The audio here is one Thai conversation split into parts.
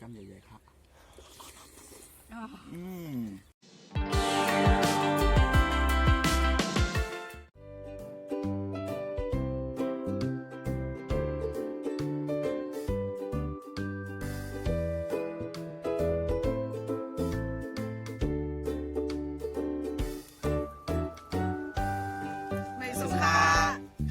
กำใหญ่ๆครับอ๋อไม่สุขา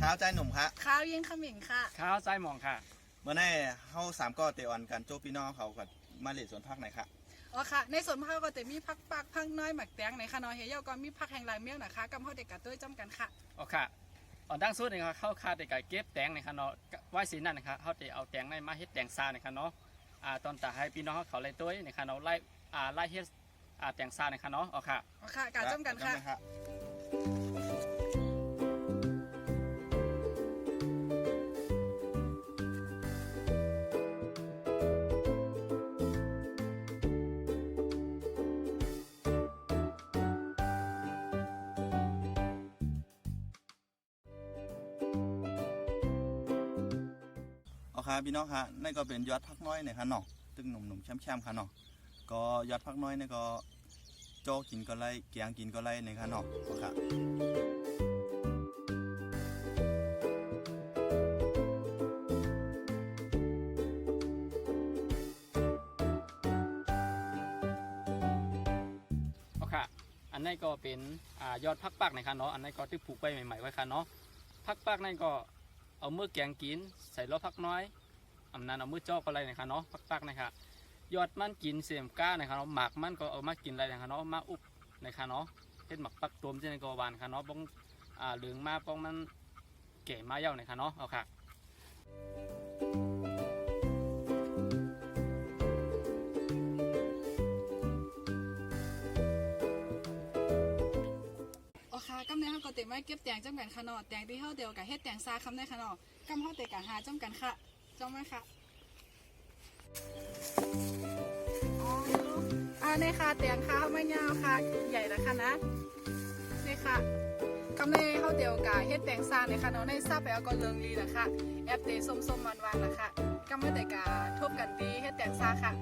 ข้าวใจหนุ่มครับ ข้าวยิงขมิ้นค่ะ ข้าวไส้หมองค่ะ เมื่อไงเข้า3ก้อเตออนกันโจพี่น้องเขากับมาเลสวนพักไหนครับ อ๋อค่ะในส่วนพักก็จะมีพักปักพักน้อยหมักแตงในค่ะเนาะเฮียก็มีพักแห่งลายเมี่ยวนะคะกำเฮาเด็กกัดด้วยจำกันค่ะ โอเคอ่อนตั้งสุดนะครับเข้าคาแต่ไก่เก็บแตงนะครับเนาะไหว้สีนั่นนะครับเขาจะเอาแตงในมาเฮ็ดแตงซานะครับเนาะตอนตาให้พี่น้องเขาเลยตัวนะครับเนาะไล่เฮ็ดแตงซานะครับเนาะโอเค อ๋อค่ะกัดจำกันค่ะ เอาครับพี่น้องครับนั่นก็เป็นยอดพักน้อยเนี่ยครับเนาะตึงหนุ่มๆแช่มๆครับเนาะก็ยอดพักน้อยเนี่ยก็โจกินก็ไล่เกียงกินก็ไล่เนี่ยครับเนาะเอาครับโอเคอันนี้ก็เป็นยอดพักปักนะครับเนาะอันนี้ก็ที่ผูกไปใหม่ๆไว้ค่ะเนาะพักปักนั่นก็เอามือแกงกินใส่ล้อพักน้อยอันนั้นเอามือจ่อก็อะไรนะครับเนาะพักปักนะครับยอดมันกินเสียมก้านะครับเนาะหมักมันก็เอามากินอะไรนะครับเนาะมาอุบนะครับเนาะเป็นหมักปักตัวมที่ในกบานค่ะเนาะบ้องเหลืองมาบ้องมันเก๋มาเย้านะครับเนาะเอาค่ะ อ๋อค่ะกำในเฮาก็เต็มไว้เก็บแตงจำกันค่ะเนาะแตงที่เฮาเดียวกับเฮ็ดแตงซาคำได้ค่ะเนาะกำเฮาเตะกะหาจำกันค่ะจำไหมค่ะนี่ค่ะแตงค่ะเฮาไม่ยาวค่ะใหญ่นะคะนะนี่ค่ะกำในเฮาเดียวกับเฮ็ดแตงซาในค่ะเนาะในซาไปเอาก็เลิงลีนะคะแอบเตะส้มๆมันๆนะคะกำเฮาเตะกะทบกันดีเฮ็ดแตงซาค่ะ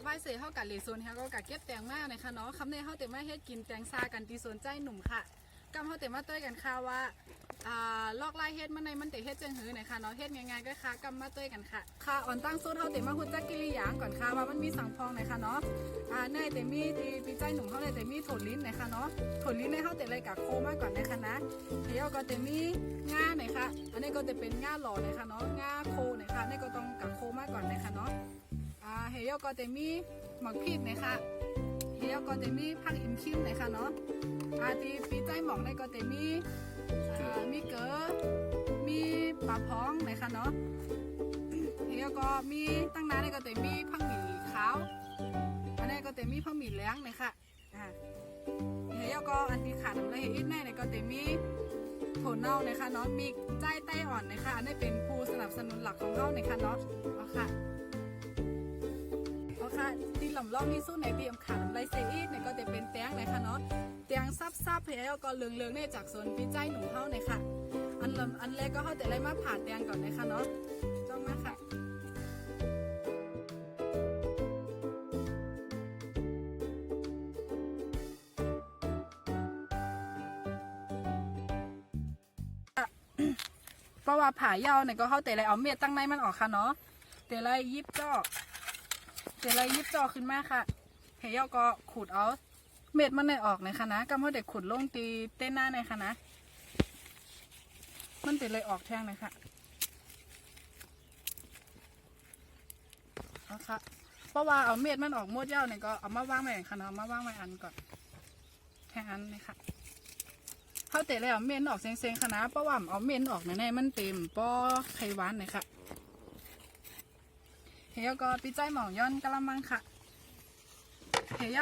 ไหว้เสร็จเฮากัดเลโซนเฮาก็กัดเก็บแตงมากนะคะเนาะคำในเฮาเต็มมาเฮ็ดกินแตงซากันตีสวนใจหนุ่มค่ะกำเฮาเต็มมาต้วยกันค่ะว่าลอกไล่เฮ็ดมันในมันเตะเฮ็ดจังหือนะคะเนาะเฮ็ดง่ายๆก็ค่ะกำมาต้วยกันค่ะค่ะอ่อนตั้งสูตรเฮาเต็มมาฮู้จักกิริยาก่อนค่ะว่ามันมีสังพองนะคะเนาะในเต็มมีตีใจหนุ่มเฮาเลยเต็มมีโถลิ้นนะคะเนาะโถลิ้นในเฮาเต็มเลยกับโคมาก่อนนะคะนะเฮียก็เต็มมีง่าหน่อยค่ะอันนี้ก็จะเป็นง่าหล่อนะคะเนาะง่าโคนะคะนี่ก็ต้องกับโคมาก่อนนะคะเนาะเฮียก็จะมีหมักพริกนะคะเฮียก็จะมีผักอิมคิมนะคะเนาะที่ปีใจหมอกในก็จะมีเกลือมีปลาพองนะคะเนาะเฮียก็มีตั้งนานในก็จะมีผักหมี่ขาวอันนี้ก็จะมีผักหมี่เหลืองนะคะเฮียก็อันที่ขาดอะไรเฮียอีกแน่ในก็จะมีถั่วเน่านะคะเนาะมีใจไต้อ่อนนะคะอันนี้เป็นผู้สนับสนุนหลักของเรานะคะเนาะค่ะที่ลำล่องที่สู้ในเตรียมขาดไรเซอีในก็จะเป็นแตงนะคะเนาะแตงซับๆเพลก็เลืองๆในจากสวนปีใจหนุ่มเฮาเนี่ยค่ะอันแรกก็เฮาแต่ไรมาผ่าแตงก่อนนะคะเนาะจ้องมาค่ะเพราะว่าผ่ายาวเนี่ยก็เฮาแต่ไรเอาเม็ดตั้งในมันออกค่ะเนาะแต่ไรยิบจ่อเดี๋ยวเรายิบจอขึ้นมาค่ะเฮียก็ขูดเอาเม็ดมันเลยออกนะคะนะกำเฮาเด็กขูดลงตีเต้นหน้าเลยค่ะนะมันเป็นเลยออกแท่งเลยค่ะเอาค่ะเพราะว่าเอาเม็ดมันออกหมดเย้าเนี่ยก็เอามาว่างไว้ค่ะเนาะมาว่างไว้อันก่อนแค่อันเลยค่ะเขาเตะเลยเอาเม็ดออกเซ็งๆค่ะนะเพราะว่าเอาเม็ดออกในมันเต็มป้อไข่หวานเลยค่ะเฮียก็ปีใจหมองย้อนกะละมังค่ะ เฮีย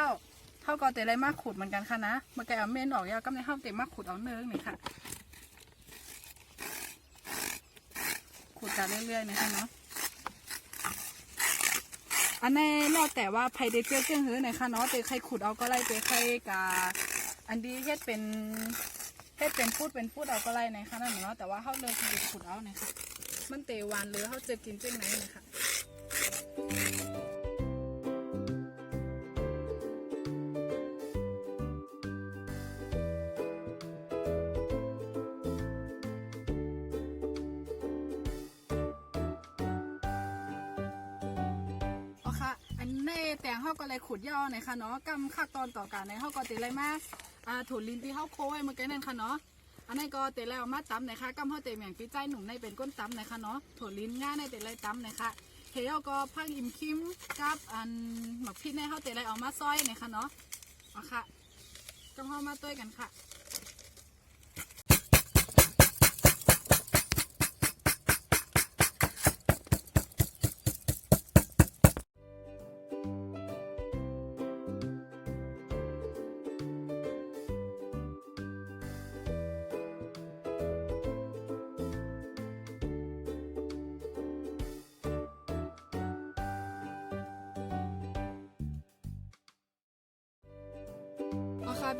เท่าก็เตะไรมากขุดเหมือนกันค่ะนะเมื่อกี้เอาเมนออกยาวก็ในห้องเตะมากขุดเอาเนื้อนี่ค่ะขุดกันเรื่อยๆนะคะเนาะอันนี้แล้วแต่ว่าไผ่เดเจอร์เจ้งหื้อไหนคะเนาะเตะใครขุดเอาก็ไล่เตะใครกาอันดีเฮ็ดเป็นพูดเอาก็ไล่ไหนคะนั่นเนาะแต่ว่าเขาเลือกที่ขุดเอาไหนคะมันเตะหวานหรือเขาเจอกินเจ้งไหนนะคะในแต่งเขาก็เลยขุดย่อในค่ะเนาะกำขั้นตอนต่อการในเขาก็เตะไรมาถั่วลินที่เขาโค้ไว้เมื่อกี้นั่นค่ะเนาะอันนี้ก็เตะแล้วมาตำนะคะกำเขาเตะแหม่งปีใจหนุ่มในเป็นก้นตำนะคะเนาะถั่วลินง่ายในเตะไรตำนะคะเฮียก็พังอิ่มคิมกับอันหมักพริกในเขาเตะไรออกมาซอยนะคะเนาะเอาค่ะกำเข้ามาต้วยกันค่ะ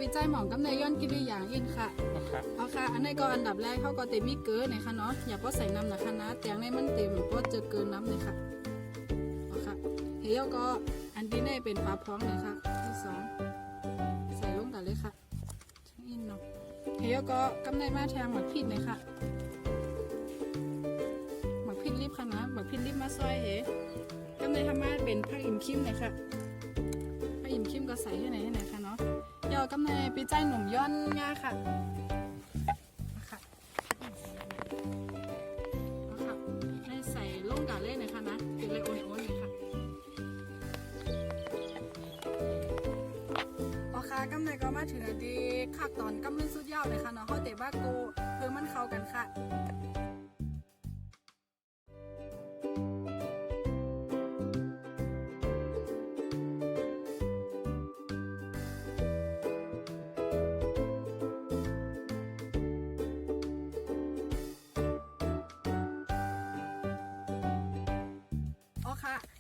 ปีใจหมองกำเนยย้อนกินได้อย่างอินค่ะเอาค่ะอันนี้ก็อันดับแรกเขาก็เต็มมีเกลือนะคะเนาะอย่าเพราะใส่น้ำนะคะนะแตงในมันเต็มเพราะเจอเกินน้ำเลยค่ะเอาค่ะเฮียก็อันที่นี่เป็นปลาพร้องเลยค่ะที่สองใส่ลงกันเลยค่ะช่างอินเนาะเฮียก็กำเนยมาแทงหมักพริกเลยค่ะหมักพริกรีบค่ะนะหมักพริกรีบมาซอยเฮกำเนยทำมาเป็นผักอิ่มคิมเลยค่ะผักอิ่มคิมก็ใส่ให้ไหนค่ะเนาะยอกำเนยปีใจหนุ่มย้อนง่าค่ะค่ะให้ใส่ลงกาเล่นนะคะนะเป็นเลยโอนๆเลยค่ะโอเคกำเนยก็มาถึงดีคักตอนกำเนยสุดยอดเลยค่ะเนาะเขาเตะบ้าโกเพิ่มมันเข้ากันค่ะ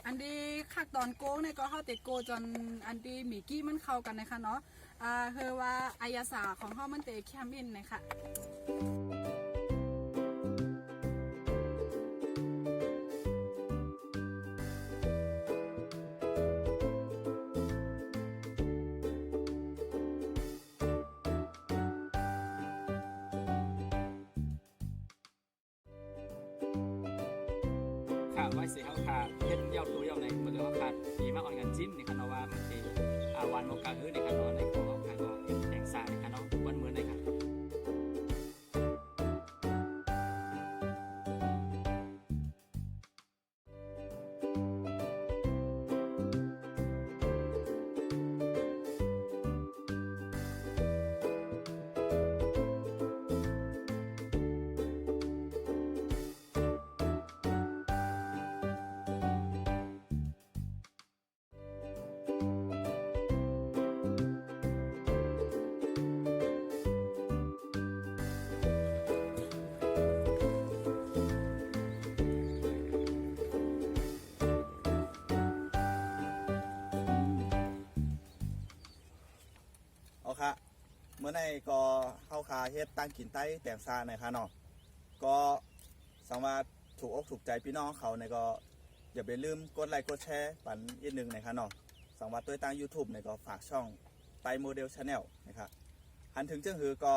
อันดีคักตอนโก้เนี่ยก็เข้าเตะโกจนอันดีหมี่กี้มันเข้ากันนะคะเนาะเฮอว่าอายาสาของเขามันเตะแคมอินนะคะไว้เสียเขาขาดเพชรเย้าตัวเย้าในหมดเลยเขาขาดดีมากอ่อนกันจิ้มในคันว่ามันเป็นวันโมกาในคันในของเขาขาดก็แดงสาในคันวันเหมือนในคันค่ะเมื่อในก็เข้าคาเฮ็ดตั้งกินใต้แตงซาในค่ะเนาะก็สังว่าถูกอกถูกใจพี่น้องเขาในก็อย่าไปลืมกดไลค์กดแชร์ปันอีกหนึ่งในค่ะเนาะสังว่าตัวตั้ง YouTube ในก็ฝากช่องไตโมเดลชาแนลนะครับหันถึงเจ้าหือก็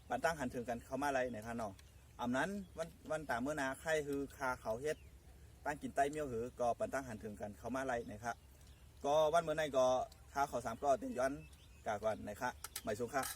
ปันตั้งหันถึงกันเข้ามาอะไรในค่ะเนาะอำนั้นวันตามเมื่อนาใครคือคาเขาเฮ็ดตั้งกินใต้เมียวหือก็ปันตั้งหันถึงกันเข้ามาอะไรนะครับก็วันเมื่อในก็คาเขา3ก็เต็มย้อนกาก่อนนะครับหมายสุขครับ